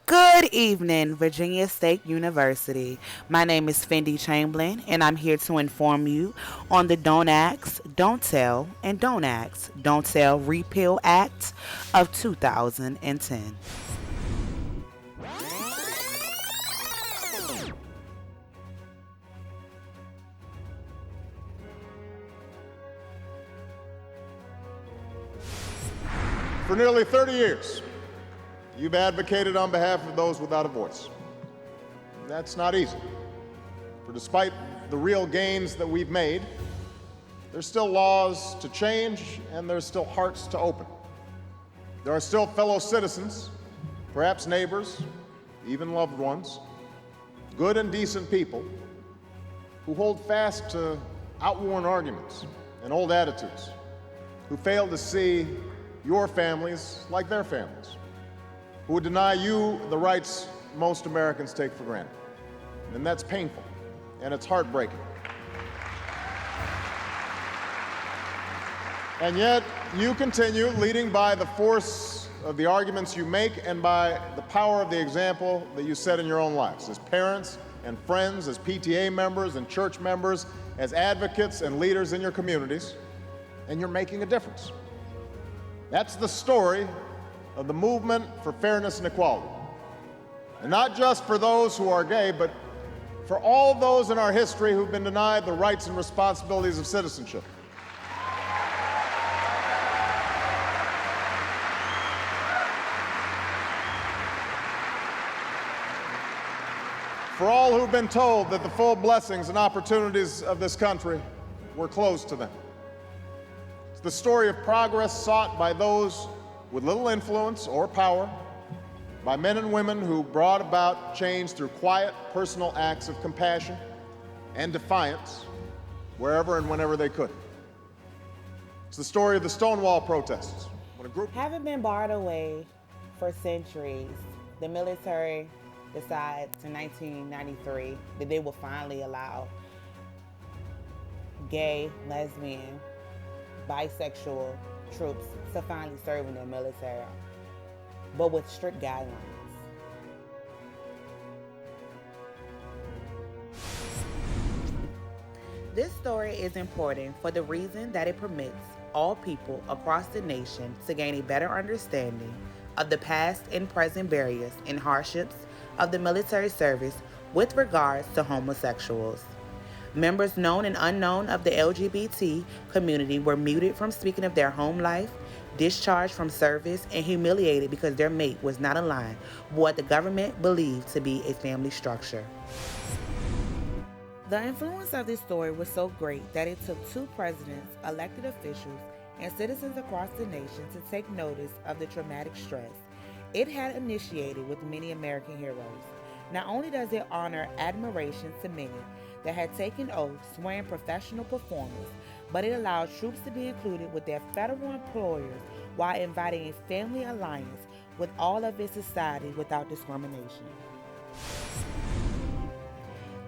Good evening, Virginia State University. My name is Fende Chamberlain, and I'm here to inform you on the Don't Ask, Don't Tell, and Don't Ask, Don't Tell Repeal Act of 2010. For nearly 30 years, you've advocated on behalf of those without a voice. That's not easy. For despite the real gains that we've made, there's still laws to change and there's still hearts to open. There are still fellow citizens, perhaps neighbors, even loved ones, good and decent people who hold fast to outworn arguments and old attitudes, who fail to see your families like their families, who would deny you the rights most Americans take for granted. And that's painful, and it's heartbreaking. And yet, you continue leading by the force of the arguments you make and by the power of the example that you set in your own lives, as parents and friends, as PTA members and church members, as advocates and leaders in your communities, and you're making a difference. That's the story of the movement for fairness and equality. And not just for those who are gay, but for all those in our history who've been denied the rights and responsibilities of citizenship. For all who've been told that the full blessings and opportunities of this country were closed to them. It's the story of progress sought by those with little influence or power, by men and women who brought about change through quiet, personal acts of compassion and defiance wherever and whenever they could. It's the story of the Stonewall protests. When a group Having been barred away for centuries, the military decided in 1993 that they would finally allow gay, lesbian, bisexual troops to finally serve in the military, but with strict guidelines. This story is important for the reason that it permits all people across the nation to gain a better understanding of the past and present barriers and hardships of the military service with regards to homosexuals. Members known and unknown of the LGBT community were muted from speaking of their home life, discharged from service, and humiliated because their mate was not aligned with what the government believed to be a family structure. The influence of this story was so great that it took two presidents, elected officials, and citizens across the nation to take notice of the traumatic stress it had initiated with many American heroes. Not only does it honor admiration to many that had taken oaths swearing professional performance, but it allowed troops to be included with their federal employers while inviting a family alliance with all of its society without discrimination.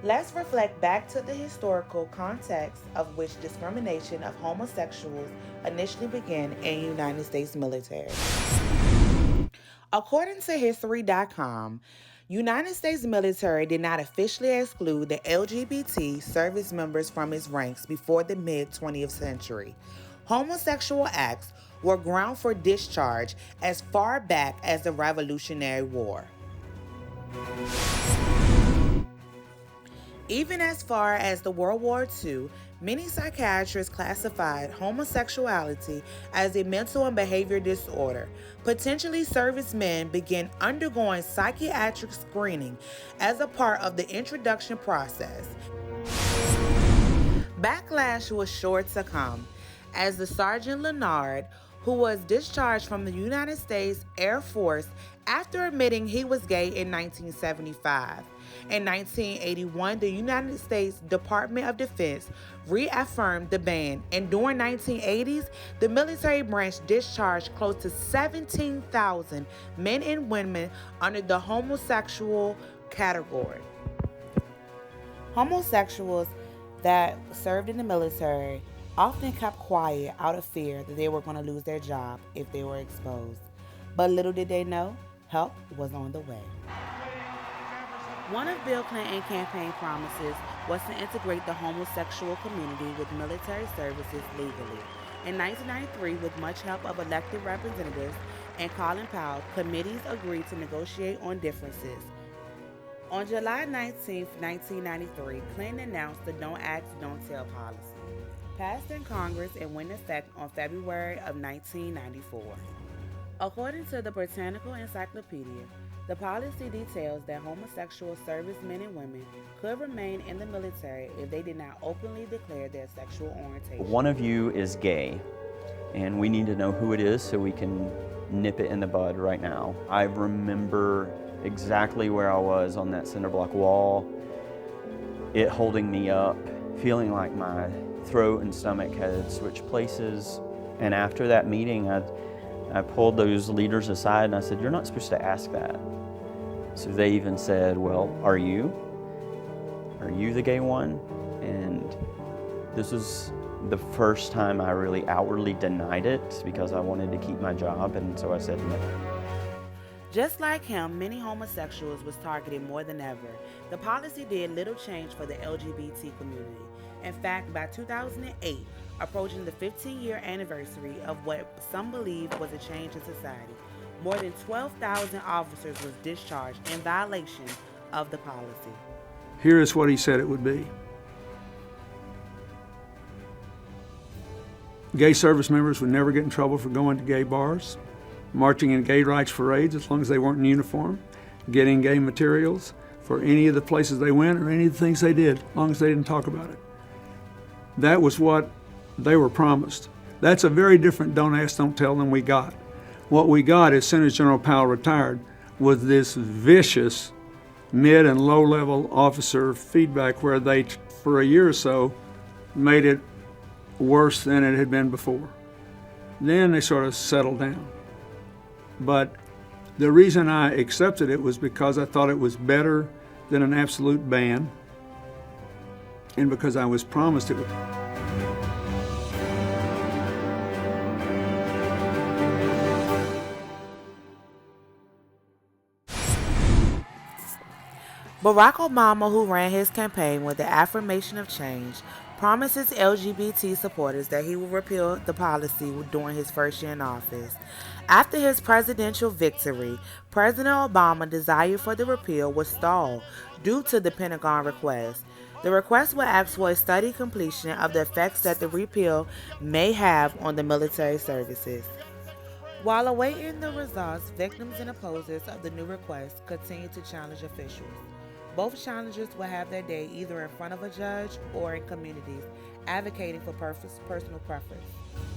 Let's reflect back to the historical context of which discrimination of homosexuals initially began in the United States military. According to History.com, United States military did not officially exclude the LGBT service members from its ranks before the mid-20th century. Homosexual acts were ground for discharge as far back as the Revolutionary War. Even as far as the World War II, many psychiatrists classified homosexuality as a mental and behavior disorder. Potentially servicemen began undergoing psychiatric screening as a part of the introduction process. Backlash was sure to come, as the Sergeant Leonard, who was discharged from the United States Air Force after admitting he was gay in 1975. In 1981, the United States Department of Defense reaffirmed the ban, and during 1980s, the military branch discharged close to 17,000 men and women under the homosexual category. Homosexuals that served in the military often kept quiet out of fear that they were going to lose their job if they were exposed. But little did they know, Help was on the way. One of Bill Clinton's campaign promises was to integrate the homosexual community with military services legally. In 1993, with much help of elected representatives and Colin Powell, committees agreed to negotiate on differences. On July 19, 1993, Clinton announced the Don't Ask, Don't Tell policy, passed in Congress and went into effect on February of 1994. According to the Britannical Encyclopedia, the policy details that homosexual servicemen and women could remain in the military if they did not openly declare their sexual orientation. One of you is gay, and we need to know who it is so we can nip it in the bud right now. I remember exactly where I was on that cinder block wall, it holding me up, feeling like my throat and stomach had switched places. And after that meeting, I pulled those leaders aside and I said, "You're not supposed to ask that." So they even said, "Well, are you? Are you the gay one?" And this was the first time I really outwardly denied it because I wanted to keep my job, and so I said no. Just like him, many homosexuals was targeted more than ever. The policy did little change for the LGBT community. In fact, by 2008, approaching the 15-year anniversary of what some believe was a change in society, more than 12,000 officers was discharged in violation of the policy. Here is what he said it would be. Gay service members would never get in trouble for going to gay bars, marching in gay rights parades as long as they weren't in uniform, getting gay materials for any of the places they went or any of the things they did, as long as they didn't talk about it. That was what they were promised. That's a very different don't ask, don't tell than we got. What we got as soon as General Powell retired was this vicious mid and low level officer feedback where they, for a year or so, made it worse than it had been before. Then they sort of settled down. But the reason I accepted it was because I thought it was better than an absolute ban, and because I was promised it would. Barack Obama, who ran his campaign with the affirmation of change, promises LGBT supporters that he will repeal the policy during his first year in office. After his presidential victory, President Obama's desire for the repeal was stalled due to the Pentagon request. The request will ask for a study completion of the effects that the repeal may have on the military services. While awaiting the results, victims and opposers of the new request continue to challenge officials. Both challengers will have their day either in front of a judge or in communities advocating for personal preference.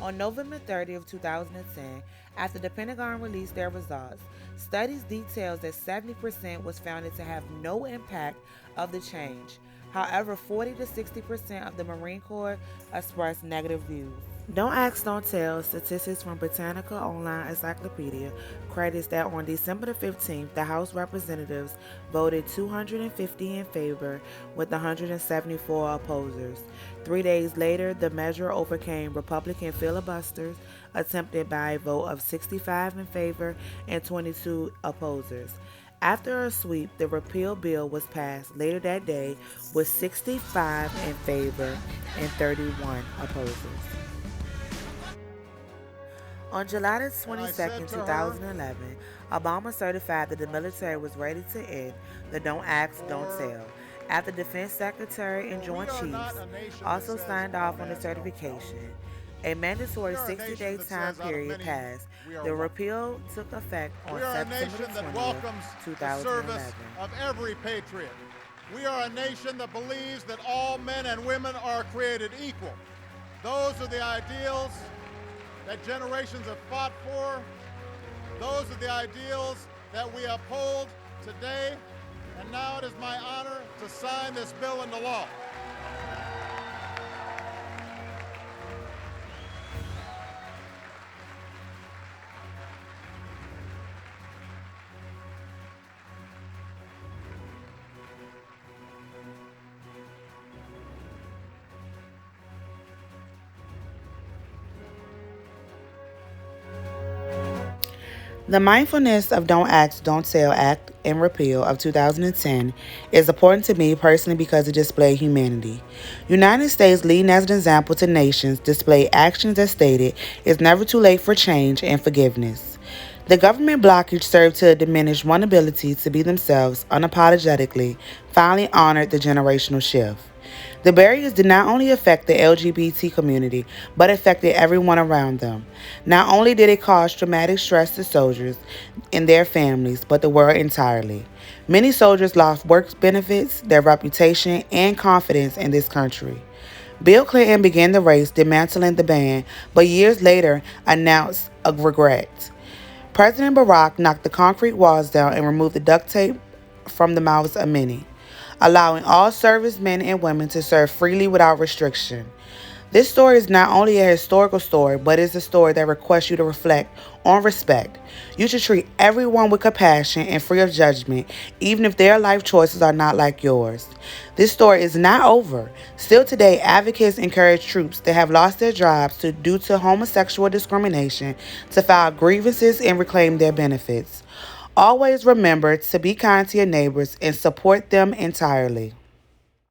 On November 30 of 2010, after the Pentagon released their results, studies details that 70% was found to have no impact of the change. However, 40 to 60% of the Marine Corps expressed negative views. Don't Ask, Don't Tell, statistics from Britannica Online Encyclopedia, credits that on December the 15th, the House Representatives voted 250 in favor with 174 opposers. 3 days later, the measure overcame Republican filibusters attempted by a vote of 65 in favor and 22 opposers. After a sweep, the repeal bill was passed later that day with 65 in favor and 31 opposers. On July 22, 2011, Obama certified that the military was ready to end the Don't Ask, Don't Tell. After Defense Secretary and Joint Chiefs also signed off on the certification, a mandatory 60-day time period passed. The repeal took effect on September 20, 2011. Of every patriot. We are a nation that believes that all men and women are created equal. Those are the ideals that generations have fought for. Those are the ideals that we uphold today. And now it is my honor to sign this bill into law. The Mindfulness of Don't Ask, Don't Tell Act and Repeal of 2010 is important to me personally because it displayed humanity. United States, leading as an example to nations, displayed actions that stated it's never too late for change and forgiveness. The government blockage served to diminish one's ability to be themselves unapologetically, finally honored the generational shift. The barriers did not only affect the LGBT community, but affected everyone around them. Not only did it cause traumatic stress to soldiers and their families, but the world entirely. Many soldiers lost work benefits, their reputation, and confidence in this country. Bill Clinton began the race, dismantling the ban, but years later announced a regret. President Barack knocked the concrete walls down and removed the duct tape from the mouths of many, allowing all servicemen and women to serve freely without restriction. This story is not only a historical story, but it's a story that requests you to reflect on respect. You should treat everyone with compassion and free of judgment, even if their life choices are not like yours. This story is not over. Still today, advocates encourage troops that have lost their jobs due to homosexual discrimination to file grievances and reclaim their benefits. Always remember to be kind to your neighbors and support them entirely.